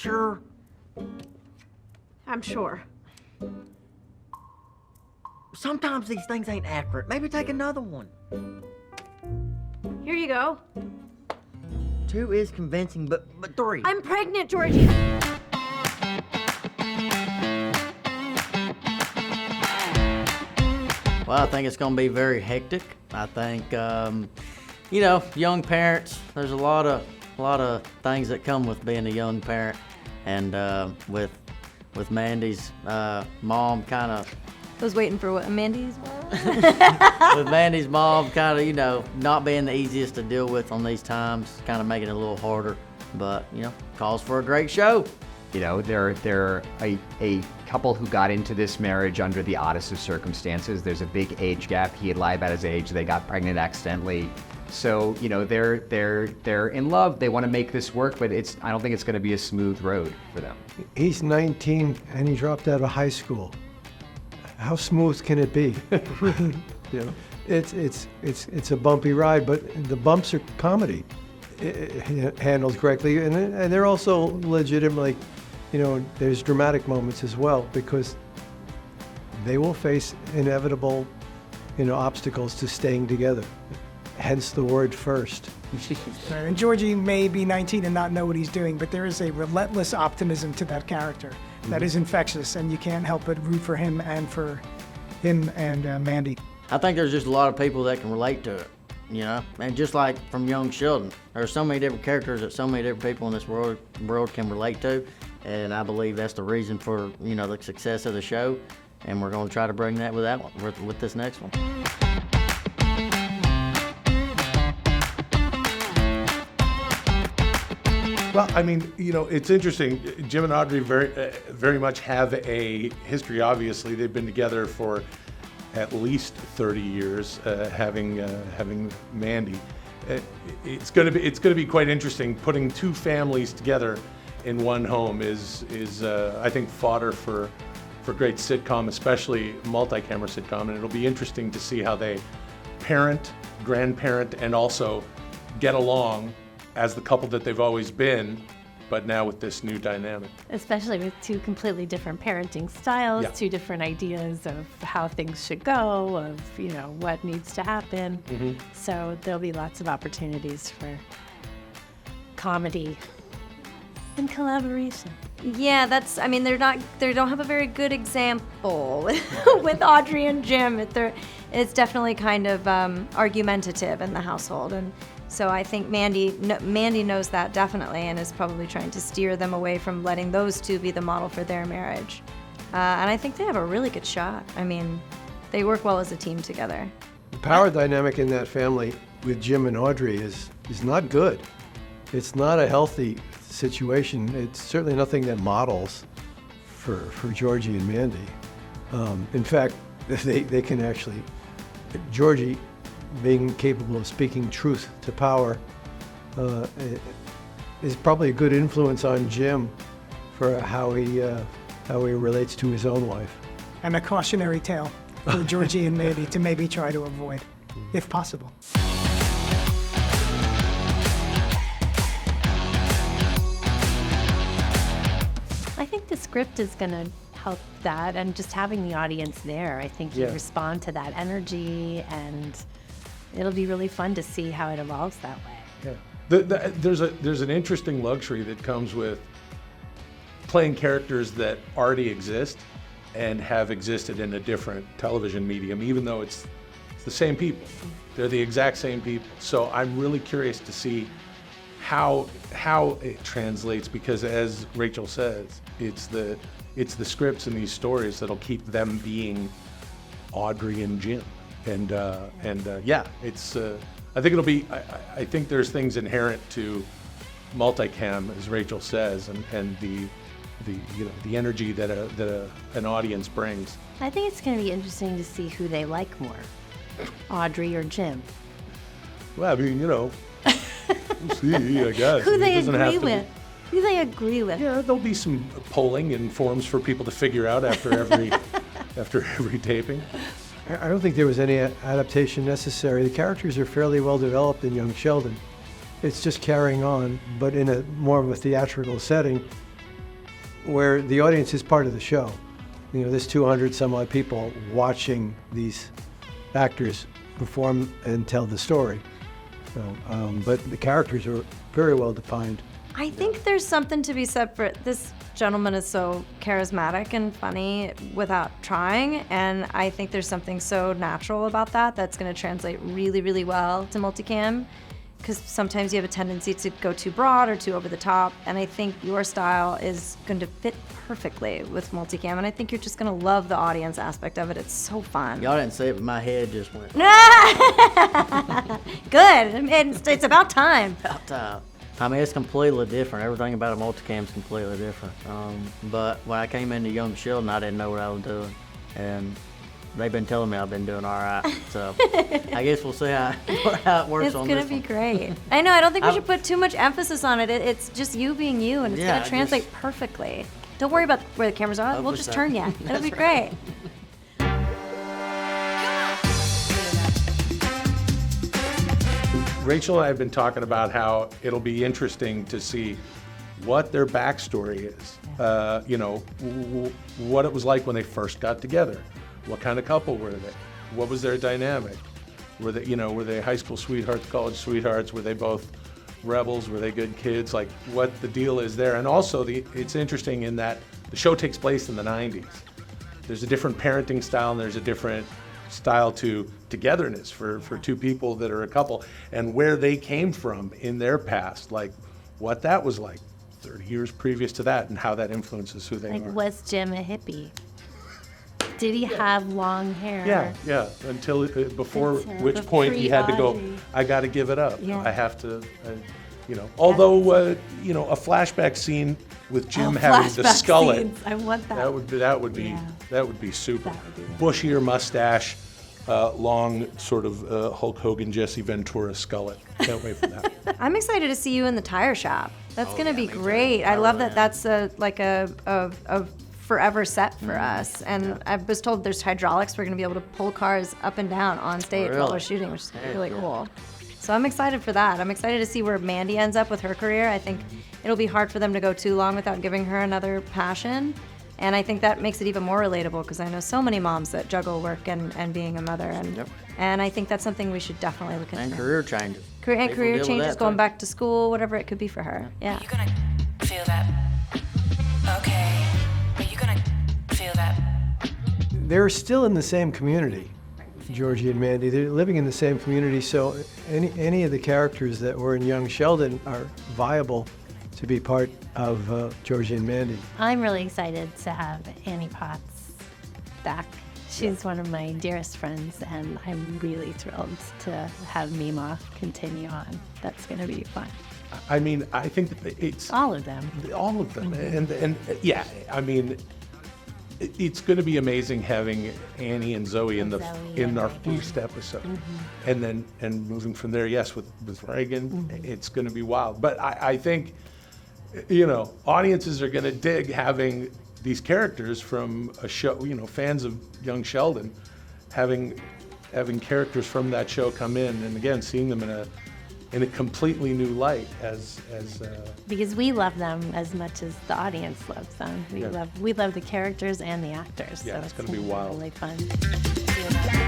sure? I'm sure. Sometimes these things ain't accurate. Maybe take another one. Here you go. 2 is convincing, but 3. I'm pregnant, Georgie. Well, I think it's going to be very hectic. I think, you know, young parents, there's a lot of things that come with being a young parent. And with Mandy's mom kind of... I was waiting for what Mandy's was. With Mandy's mom kind of, you know, not being the easiest to deal with on these times, kind of making it a little harder. But, you know, calls for a great show. You know, they're a couple who got into this marriage under the oddest of circumstances. There's a big age gap. He had lied about his age. They got pregnant accidentally. So, you know, they're in love. They want to make this work, but I don't think it's going to be a smooth road for them. He's 19 and he dropped out of high school. How smooth can it be? You know, it's a bumpy ride, but the bumps are comedy. It handled correctly, and they're also legitimately, you know, there's dramatic moments as well because they will face inevitable, you know, obstacles to staying together. Hence the word first. And Georgie may be 19 and not know what he's doing, but there is a relentless optimism to that character that is infectious, and you can't help but root for him and Mandy. I think there's just a lot of people that can relate to it, you know? And just like from Young Sheldon, there's so many different characters that so many different people in this world can relate to, and I believe that's the reason for, you know, the success of the show, and we're going to try to bring that with this next one. Well, I mean, you know, it's interesting. Jim and Audrey very much have a history. Obviously, they've been together for at least 30 years, having Mandy. It's going to be quite interesting. Putting 2 families together in one home is I think fodder for great sitcom, especially multi-camera sitcom. And it'll be interesting to see how they parent, grandparent, and also get along as the couple that they've always been, but now with this new dynamic. Especially with 2 completely different parenting styles, Yeah. 2 different ideas of how things should go, of, you know, what needs to happen. Mm-hmm. So there'll be lots of opportunities for comedy and collaboration. Yeah, I mean, they don't have a very good example with Audrey and Jim. It's definitely kind of argumentative in the household, and so I think Mandy knows that definitely, and is probably trying to steer them away from letting those 2 be the model for their marriage. And I think they have a really good shot. I mean, they work well as a team together. The power dynamic in that family with Jim and Audrey is not good. It's not a healthy situation. It's certainly nothing that models for Georgie and Mandy. In fact, they can actually, Georgie being capable of speaking truth to power is probably a good influence on Jim for how he relates to his own wife. And a cautionary tale for Georgie and Mandy to maybe try to avoid, if possible. I think the script is going to help that, and just having the audience there, I think you respond to that energy, and it'll be really fun to see how it evolves that way. Yeah. There's an interesting luxury that comes with playing characters that already exist and have existed in a different television medium, even though it's the same people. They're the exact same people. So I'm really curious to see how it translates, because as Rachel says, it's the scripts and these stories that'll keep them being Audrey and Jim. And it's I think it'll be. I think there's things inherent to multicam, as Rachel says, and the energy that an audience brings. I think it's going to be interesting to see who they like more, Audrey or Jim. Well, I mean, we'll see, I guess. Who It they doesn't have agree to- with. Who they agree with. Yeah, there'll be some polling and forms for people to figure out after every taping. I don't think there was any adaptation necessary. The characters are fairly well developed in Young Sheldon. It's just carrying on, but in a more of a theatrical setting, where the audience is part of the show. You know, there's 200 some odd people watching these actors perform and tell the story. So, but the characters are very well defined. I think there's something to be said for this gentleman is so charismatic and funny without trying, and I think there's something so natural about that that's going to translate really, really well to multicam, because sometimes you have a tendency to go too broad or too over the top, and I think your style is going to fit perfectly with multicam, and I think you're just going to love the audience aspect of it. It's so fun. Y'all didn't see it, but my head just went Good. It's about time. about time. I mean, it's completely different. Everything about a multicam is completely different. But when I came into Young Sheldon, I didn't know what I was doing. And they've been telling me I've been doing all right. So I guess we'll see how it works It's on going this to be one. great. I know, I don't think we should put too much emphasis on it. It's just you being you, and it's Yeah, going to translate perfectly. Don't worry about where the cameras are. We'll just turn you. It'll be great. Rachel and I have been talking about how it'll be interesting to see what their backstory is. You know, what it was like when they first got together. What kind of couple were they? What was their dynamic? Were they high school sweethearts, college sweethearts? Were they both rebels? Were they good kids? Like, what the deal is there? And also, it's interesting in that the show takes place in the 90s. There's a different parenting style, and there's a different style to togetherness for two people that are a couple, and where they came from in their past, like what that was like 30 years previous to that, and how that influences who they Like, are. was Jim a hippie? Did he have long hair? Yeah, until before Until which the point he had to go, pre-Audrey. I got to give it up. Yeah. I have to, although, a flashback scene with Jim Oh, having the flashback skullet. scenes. I want that. That would be Yeah. that would be super. That would be really Bushier mustache, long sort of Hulk Hogan, Jesse Ventura skullet. Can't wait for that. I'm excited to see you in the tire shop. That's going to be me too. great. I Oh, love yeah. that that's a forever set for us. And I was told there's hydraulics. We're going to be able to pull cars up and down on stage while Really? we're shooting, which is Heck really yeah. cool. So I'm excited for that. I'm excited to see where Mandy ends up with her career. I think it'll be hard for them to go too long without giving her another passion. And I think that makes it even more relatable, because I know so many moms that juggle work and being a mother. And Yep. and I think that's something we should definitely look into. And career changes. Career People career deal with changes, that, going too. back to school, whatever it could be for her. Yeah. Are you gonna feel that? Okay. Are you gonna feel that? They're still in the same community, Georgie and Mandy. They're living in the same community, so any of the characters that were in Young Sheldon are viable to be part of Georgie and Mandy. I'm really excited to have Annie Potts back. She's one of my dearest friends, and I'm really thrilled to have Mima continue on. That's going to be fun. I mean, I think that it's All of them. all of them, and yeah, I mean, it's going to be amazing having Annie and Zoe in Zoe and our Reagan. first episode, and moving from there. Yes, with Reagan, it's going to be wild. But I think, audiences are going to dig having these characters from a show. Fans of Young Sheldon, having characters from that show come in, and again, seeing them in a completely new light as Because we love them as much as the audience loves them. We Yeah. love the characters and the actors. Yeah, so it's gonna be wild. Really fun. Feel that?